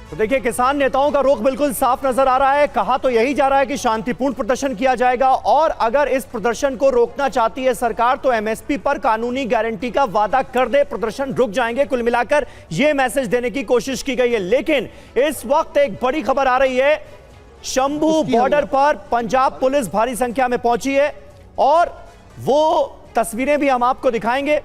तो देखिए, किसान नेताओं का रुख बिल्कुल साफ नजर आ रहा है। कहा तो यही जा रहा है कि शांतिपूर्ण प्रदर्शन किया जाएगा और अगर इस प्रदर्शन को रोकना चाहती है सरकार तो एमएसपी पर कानूनी गारंटी का वादा कर दे, प्रदर्शन रुक जाएंगे। कुल मिलाकर यह मैसेज देने की कोशिश की गई है। लेकिन इस वक्त एक बड़ी खबर आ रही है, शंभू बॉर्डर पर पंजाब पुलिस भारी संख्या में पहुंची है और वो तस्वीरें भी हम आपको दिखाएंगे।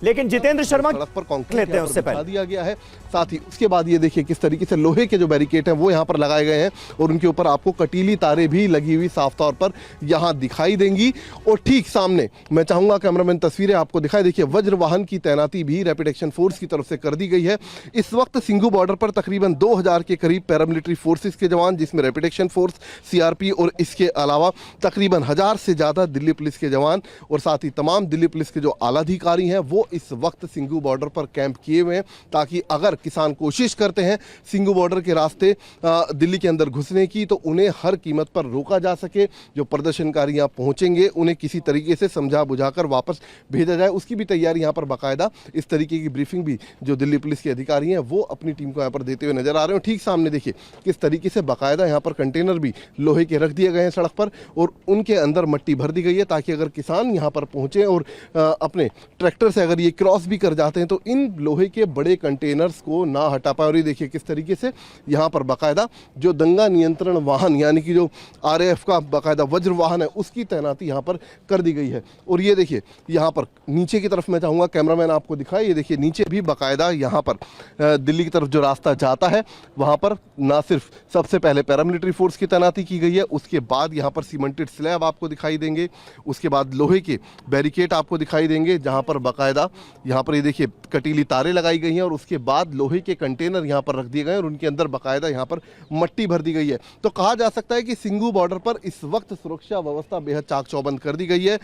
लेकिन जितेंद्र शर्मा सड़क पर कंक्रीट लेते हैं उससे पहले दिया गया है। साथ ही उसके बाद ये देखिए किस तरीके से लोहे के जो बैरिकेड हैं वो यहाँ पर लगाए गए हैं और उनके ऊपर आपको कटीली तारें भी लगी हुई साफ तौर पर यहाँ दिखाई देंगी। और ठीक सामने मैं चाहूंगा कैमरामैन तस्वीरें आपको दिखाई। देखिए, वज्र वाहन की तैनाती भी रैपिड एक्शन फोर्स की तरफ से कर दी गई है। इस वक्त सिंघू बॉर्डर पर तकरीबन 2000 के करीब पैरामिलिट्री फोर्सेस के जवान, जिसमें रैपिड एक्शन फोर्स, सीआरपी और इसके अलावा तकरीबन 1000 से ज़्यादा दिल्ली पुलिस के जवान और साथ ही तमाम दिल्ली पुलिस के जो आला अधिकारी हैं वो इस वक्त सिंघू बॉर्डर पर कैंप किए हुए हैं, ताकि अगर किसान कोशिश करते हैं सिंघू बॉर्डर के रास्ते दिल्ली के अंदर घुसने की तो उन्हें हर कीमत पर रोका जा सके। जो प्रदर्शनकारी यहाँ पहुंचेंगे उन्हें किसी तरीके से समझा बुझाकर वापस भेजा जाए, उसकी भी तैयारी यहाँ पर बाकायदा इस तरीके की ब्रीफिंग भी जो दिल्ली पुलिस के अधिकारी हैं वो अपनी टीम को यहाँ पर देते हुए नजर आ रहे हैं। ठीक सामने देखिए किस तरीके से बाकायदा यहाँ पर कंटेनर भी लोहे के रख दिए गए हैं सड़क पर और उनके अंदर मट्टी भर दी गई है, ताकि अगर किसान यहाँ पर पहुंचे और अपने ट्रैक्टर से अगर ये क्रॉस भी कर जाते हैं तो इन लोहे के बड़े कंटेनर्स को ना हटा पाए। और ये देखिए किस तरीके से यहाँ पर बाकायदा जो दंगा नियंत्रण वाहन यानी कि जो आरएएफ का बाकायदा वज्र वाहन है उसकी तैनाती यहाँ पर कर दी गई है। और ये देखिए यहाँ पर नीचे की तरफ मैं चाहूँगा कैमरामैन आपको दिखाए, ये देखिए नीचे भी बाकायदा यहाँ पर दिल्ली की तरफ जो रास्ता जाता है वहाँ पर ना सिर्फ सबसे पहले पैरामिलिट्री फोर्स की तैनाती की गई है, उसके बाद यहाँ पर सीमेंटेड स्लैब आपको दिखाई देंगे, उसके बाद लोहे के बैरिकेड आपको दिखाई देंगे जहाँ पर बाकायदा यहाँ पर ये देखिए कटीली तारें लगाई गई हैं और उसके बाद लोहे के कंटेनर यहाँ पर रख दिए गए और उनके अंदर बाकायदा यहाँ पर मट्टी भर दी गई है। तो कहा जा सकता है कि सिंघू बॉर्डर पर इस वक्त सुरक्षा व्यवस्था बेहद चाक चौबंद कर दी गई है।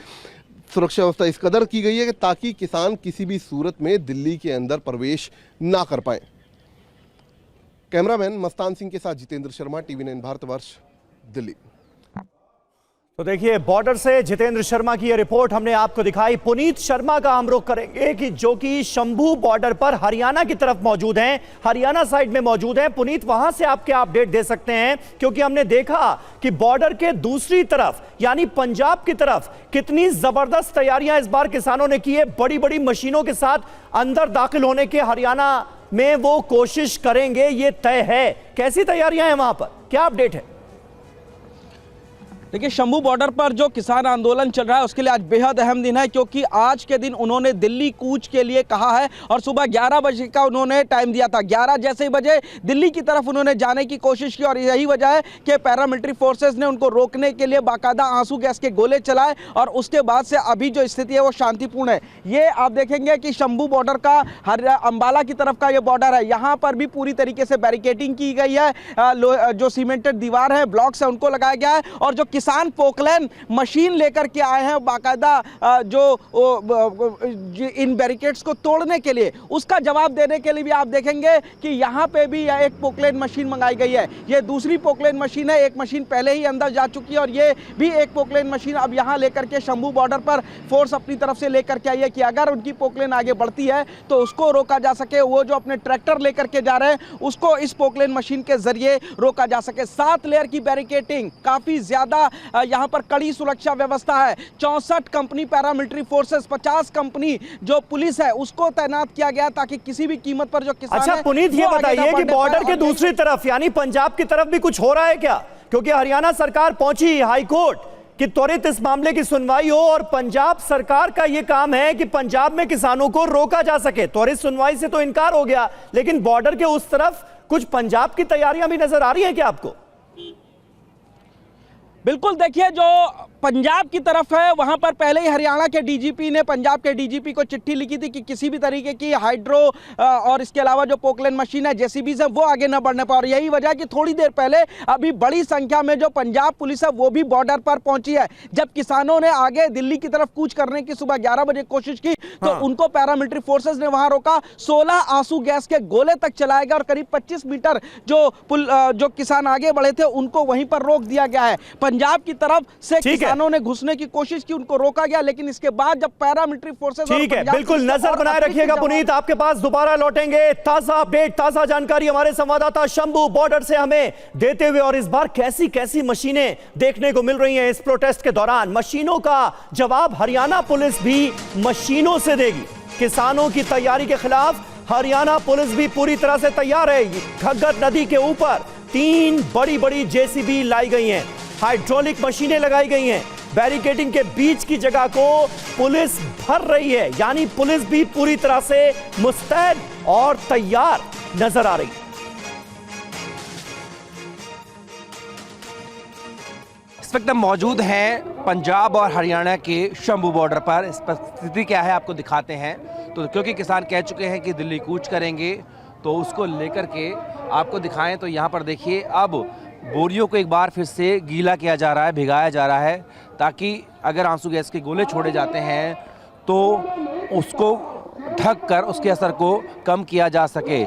सुरक्षा व्यवस्था इस कदर की गई है कि ताकि किसान किसी भी सूरत में दिल्ली के अंदर प्रवेश ना कर पाए। कैमरामैन मस्तान सिंह के साथ जितेंद्र शर्मा, TV9 भारतवर्ष, दिल्ली। तो देखिए, बॉर्डर से जितेंद्र शर्मा की यह रिपोर्ट हमने आपको दिखाई। पुनीत शर्मा का हम रुख करेंगे कि जो कि शंभू बॉर्डर पर हरियाणा की तरफ मौजूद हैं, हरियाणा साइड में मौजूद हैं। पुनीत, वहां से आप क्या अपडेट दे सकते हैं, क्योंकि हमने देखा कि बॉर्डर के दूसरी तरफ यानी पंजाब की तरफ कितनी जबरदस्त तैयारियां इस बार किसानों ने की है। बड़ी बड़ी मशीनों के साथ अंदर दाखिल होने के हरियाणा में वो कोशिश करेंगे, ये तय है। कैसी तैयारियां हैं वहां पर, क्या अपडेट है? देखिए, शंभू बॉर्डर पर जो किसान आंदोलन चल रहा है उसके लिए आज बेहद अहम दिन है, क्योंकि आज के दिन उन्होंने दिल्ली कूच के लिए कहा है और सुबह 11 बजे का उन्होंने टाइम दिया था। 11 जैसे ही बजे दिल्ली की तरफ उन्होंने जाने की कोशिश की और यही वजह है कि पैरामिलिट्री फोर्सेस ने उनको रोकने के लिए बाकायदा आंसू गैस के गोले चलाए और उसके बाद से अभी जो स्थिति है वो शांतिपूर्ण है। ये आप देखेंगे कि शंभू बॉर्डर का अंबाला की तरफ का ये बॉर्डर है, यहाँ पर भी पूरी तरीके से बैरिकेडिंग की गई है। जो सीमेंटेड दीवार है, ब्लॉक्स है, उनको लगाया गया है और जो किसान पोकलैन मशीन लेकर के आए हैं बाकायदा जो इन बैरिकेड्स को तोड़ने के लिए, उसका जवाब देने के लिए भी आप देखेंगे कि यहाँ पे भी एक पोकलैन मशीन मंगाई गई है। ये दूसरी पोकलैन मशीन है, एक मशीन पहले ही अंदर जा चुकी है और ये भी एक पोकलैन मशीन अब यहाँ लेकर के शंभू बॉर्डर पर फोर्स अपनी तरफ से लेकर के आई है कि अगर उनकी पोकलैन आगे बढ़ती है तो उसको रोका जा सके। वो जो अपने ट्रैक्टर लेकर के जा रहे हैं उसको इस पोकलैन मशीन के जरिए रोका जा सके। 7 लेयर की बैरिकेडिंग, काफी ज्यादा यहाँ पर कड़ी सुरक्षा व्यवस्था है। 64 कंपनी पैरामिलिट्री फोर्सेस, 50 कंपनी जो पुलिस है उसको तैनात किया गया ताकि किसी भी कीमत पर जो किसान अच्छा पुनीत, ये बताइए कि बॉर्डर के दूसरी तरफ यानी पंजाब की तरफ भी कुछ हो रहा है क्या? क्योंकि हरियाणा सरकार पहुंची हाईकोर्ट कि त्वरित इस मामले की सुनवाई हो और पंजाब सरकार का यह काम है कि पंजाब में किसानों को रोका जा सके। त्वरित सुनवाई से तो इनकार हो गया, लेकिन बॉर्डर के उस तरफ कुछ पंजाब की तैयारियां भी नजर आ रही हैं क्या आपको? बिल्कुल, देखिए जो पंजाब की तरफ है वहां पर पहले ही हरियाणा के डीजीपी ने पंजाब के डीजीपी को चिट्ठी लिखी थी कि किसी भी तरीके की हाइड्रो और इसके अलावा जो पोकलैन मशीन है, जेसीबी से, वो आगे न बढ़ने पाए। और यही वजह है कि थोड़ी देर पहले अभी बड़ी संख्या में जो पंजाब पुलिस है वो भी बॉर्डर पर पहुंची है। जब किसानों ने आगे दिल्ली की तरफ कूच करने की सुबह 11 बजे कोशिश की तो उनको पैरामिलिट्री फोर्सेस ने वहां रोका। 16 आंसू गैस के गोले तक चलाए गए और करीब 25 मीटर जो किसान आगे बढ़े थे उनको वहीं पर रोक दिया गया है। पंजाब की तरफ से ठीक है। किसानों ने घुसने की कोशिश की, उनको रोका गया, लेकिन इसके बाद जब पैरामिलिट्री फोर्सेस ठीक है, बिल्कुल नजर बनाए रखिएगा पुनीत, आपके पास दोबारा लौटेंगे। ताजा अपडेट, ताजा जानकारी हमारे संवाददाता शंभू बॉर्डर से हमें देते हुए। और इस बार कैसी कैसी मशीनें देखने को मिल रही हैं इस प्रोटेस्ट के दौरान। मशीनों का जवाब हरियाणा पुलिस भी मशीनों से देगी। किसानों की तैयारी के खिलाफ हरियाणा पुलिस भी पूरी तरह से तैयार है। घग्गर नदी के ऊपर 3 बड़ी बड़ी जेसीबी लाई गई हैं, हाइड्रोलिक मशीनें लगाई गई हैं, बैरिकेडिंग के बीच की जगह को पुलिस भर रही है, यानी पुलिस भी पूरी तरह से मुस्तैद और तैयार नजर आ रही है। इस वक्त हम मौजूद हैं पंजाब और हरियाणा के शंभू बॉर्डर पर। इस पर स्थिति क्या है आपको दिखाते हैं। तो क्योंकि किसान कह चुके हैं कि दिल्ली कूच करेंगे, तो उसको लेकर के आपको दिखाएं। तो यहाँ पर देखिए, अब बोरियों को एक बार फिर से गीला किया जा रहा है, भिगाया जा रहा है, ताकि अगर आंसू गैस के गोले छोड़े जाते हैं तो उसको ढक कर उसके असर को कम किया जा सके।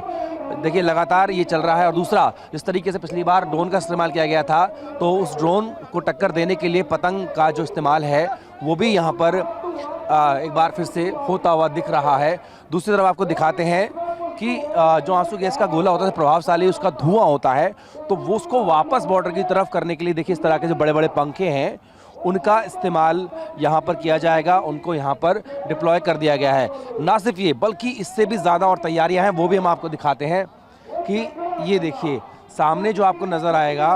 देखिए लगातार ये चल रहा है। और दूसरा, जिस तरीके से पिछली बार ड्रोन का इस्तेमाल किया गया था, तो उस ड्रोन को टक्कर देने के लिए पतंग का जो इस्तेमाल है वो भी यहाँ पर एक बार फिर से होता हुआ दिख रहा है। दूसरी तरफ आपको दिखाते हैं कि जो आंसू गैस का गोला होता है प्रभावशाली, उसका धुआं होता है, तो वो उसको वापस बॉर्डर की तरफ करने के लिए देखिए इस तरह के जो बड़े बड़े पंखे हैं उनका इस्तेमाल यहाँ पर किया जाएगा। उनको यहाँ पर डिप्लॉय कर दिया गया है। ना सिर्फ ये, बल्कि इससे भी ज़्यादा और तैयारियाँ हैं, वो भी हम आपको दिखाते हैं। कि ये देखिए सामने जो आपको नज़र आएगा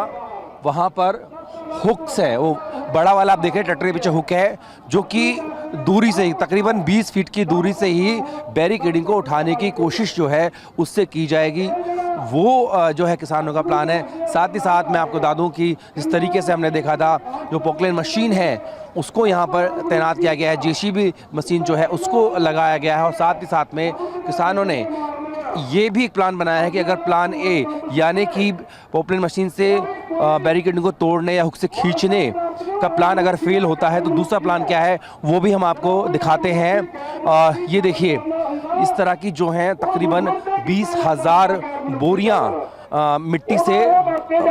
वहाँ पर हुक्स है, वो बड़ा वाला आप देखें टट्टी के पीछे हुक है, जो कि दूरी से ही तकरीबन 20 फीट की दूरी से ही बैरिकेडिंग को उठाने की कोशिश जो है उससे की जाएगी। वो जो है किसानों का प्लान है। साथ ही साथ मैं आपको बता दूं कि जिस तरीके से हमने देखा था, जो पोकलेन मशीन है उसको यहाँ पर तैनात किया गया है, जेसीबी मशीन जो है उसको लगाया गया है। और साथ ही साथ में किसानों ने ये भी एक प्लान बनाया है कि अगर प्लान ए यानी कि पोकलेन मशीन से बैरिकेडिंग को तोड़ने या हुक से खींचने का प्लान अगर फेल होता है, तो दूसरा प्लान क्या है वो भी हम आपको दिखाते हैं। ये देखिए इस तरह की जो हैं तकरीबन 20,000 बोरियां मिट्टी से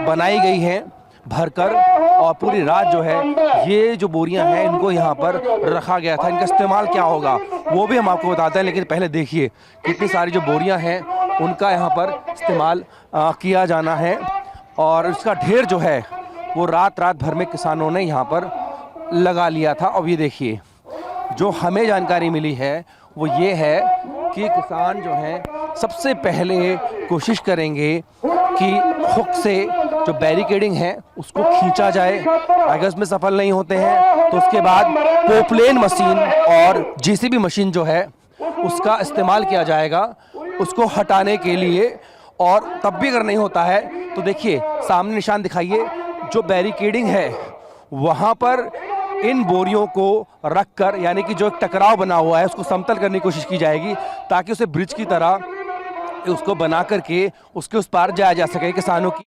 बनाई गई हैं भरकर, और पूरी रात जो है ये जो बोरियां हैं इनको यहाँ पर रखा गया था। इनका इस्तेमाल क्या होगा वो भी हम आपको बताते हैं, लेकिन पहले देखिए कितनी सारी जो बोरियां हैं उनका यहाँ पर इस्तेमाल किया जाना है। और इसका ढेर जो है वो रात भर में किसानों ने यहाँ पर लगा लिया था। अब ये देखिए जो हमें जानकारी मिली है वो ये है कि किसान जो हैं सबसे पहले कोशिश करेंगे कि हुक से जो बैरिकेडिंग है उसको खींचा जाए। अगर उसमें सफल नहीं होते हैं तो उसके बाद पोकलेन मशीन और जेसीबी मशीन जो है उसका इस्तेमाल किया जाएगा उसको हटाने के लिए। और तब भी अगर नहीं होता है तो देखिए सामने निशान दिखाइए, जो बैरिकेडिंग है वहाँ पर इन बोरियों को रखकर, यानी कि जो एक टकराव बना हुआ है उसको समतल करने की कोशिश की जाएगी, ताकि उसे ब्रिज की तरह उसको बना करके उसके उस पार जाया जा सके। किसानों की